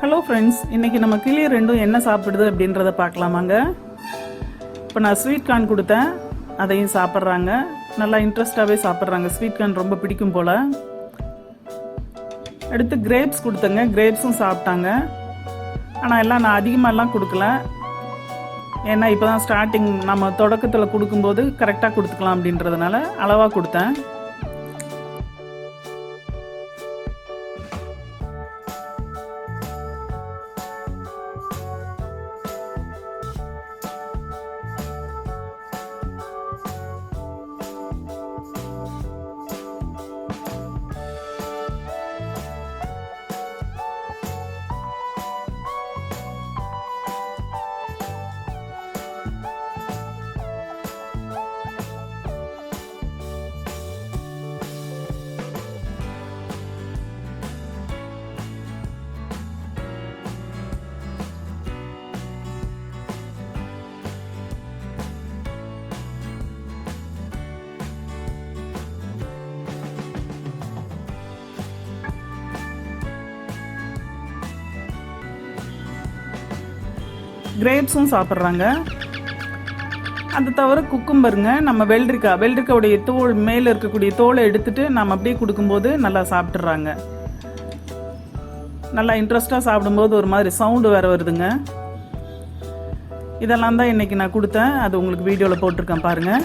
Hello friends, இன்றைக்கி நம்ம கிளி ரெண்டும் என்ன சாப்பிடுது அப்படின்றத பார்க்கலாமாங்க. இப்போ நான் ஸ்வீட் கார்ன் கொடுத்தேன், அதையும் சாப்பிட்றாங்க. நல்லா இன்ட்ரெஸ்டாகவே சாப்பிட்றாங்க. ஸ்வீட் கார்ன் ரொம்ப பிடிக்கும் போல். அடுத்து கிரேப்ஸ் கொடுத்தேங்க, கிரேப்ஸும் சாப்பிட்டாங்க. ஆனால் எல்லாம் நான் அதிகமாகலாம் கொடுக்கல, ஏன்னா இப்போ தான் ஸ்டார்டிங், நம்ம தொடக்கத்தில் கொடுக்கும்போது கரெக்டாக கொடுத்துக்கலாம் அப்படின்றதுனால அளவாக கொடுத்தேன். கிரேப்ஸும் சாப்பிட்றாங்க. அது தவிர குக்கும்பருங்க, நம்ம வெள்ளரிக்காவுடைய தோல் மேலே இருக்கக்கூடிய தோலை எடுத்துகிட்டு நம்ம அப்படியே கொடுக்கும்போது நல்லா சாப்பிட்றாங்க. நல்லா இன்ட்ரெஸ்டாக சாப்பிடும்போது ஒரு மாதிரி சவுண்டு வேறு வருதுங்க. இதெல்லாம் தான் இன்றைக்கி நான் கொடுத்தேன். அது உங்களுக்கு வீடியோவில் போட்டிருக்கேன் பாருங்கள்.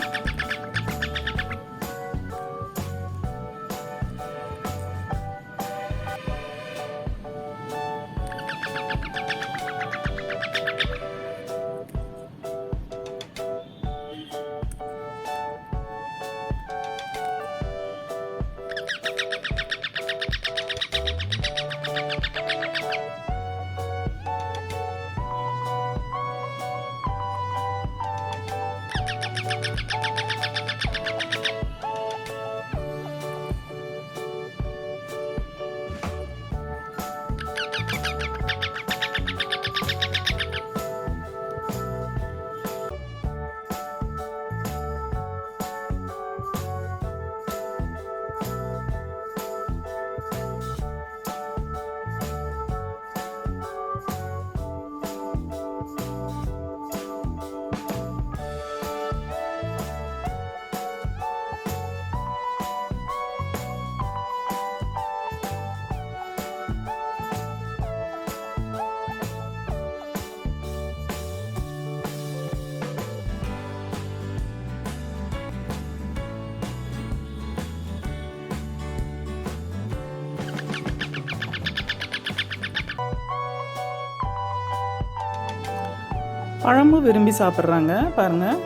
பழமும் விரும்பி சாப்பிட்றாங்க பாருங்கள்.